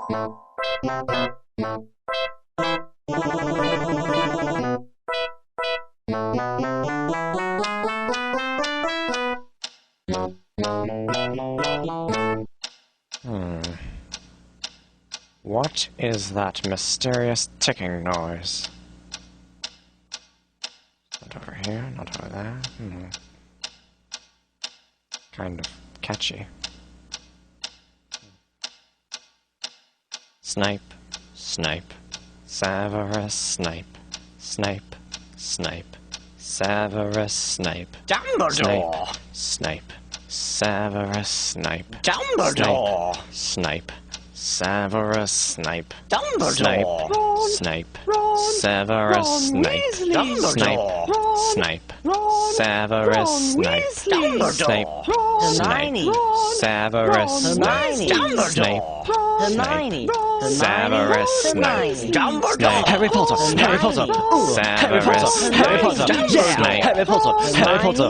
What is that mysterious ticking noise? Not over here, not over there. Kind of catchy. Snipe, snipe, Severus Snape, Snape, Snape, Severus Snape, Dumbledore! Snape, Severus Snape, Dumbledore! Snape, Severus Snape, Dumbledore! Snape, Severus Snape, Dumbledore! Snape, Severus Snape, Snape, Hermione! Severus Snape, Snape, Hermione! Severus Snape, Dumbledore! Harry Potter, Harry Potter, Severus Harry Potter, Snape, Harry Potter, Harry Potter,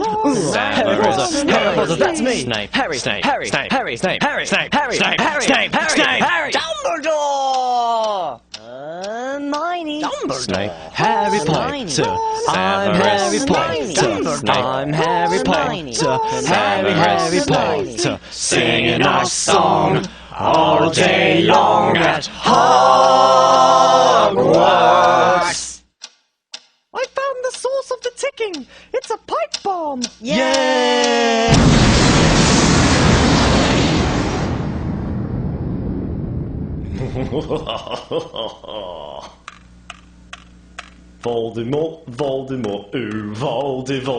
Harry Potter, Harry Potter, that's me! Snape, Harry, Snape, Harry, Snape, Harry, Snape, Harry, Snape, Harry, Snape, Harry, Snape, Harry, Snape, Harry, Dumbledore! Hermione! Snape, Harry Hermione. Potter. I'm Harry Potter. I'm Harry Potter. Harry Potter. Singing our song all day long at Hogwarts. I found the source of the ticking. It's a pipe bomb. Yay! Voldemort, Voldemort, ooh, Voldemort.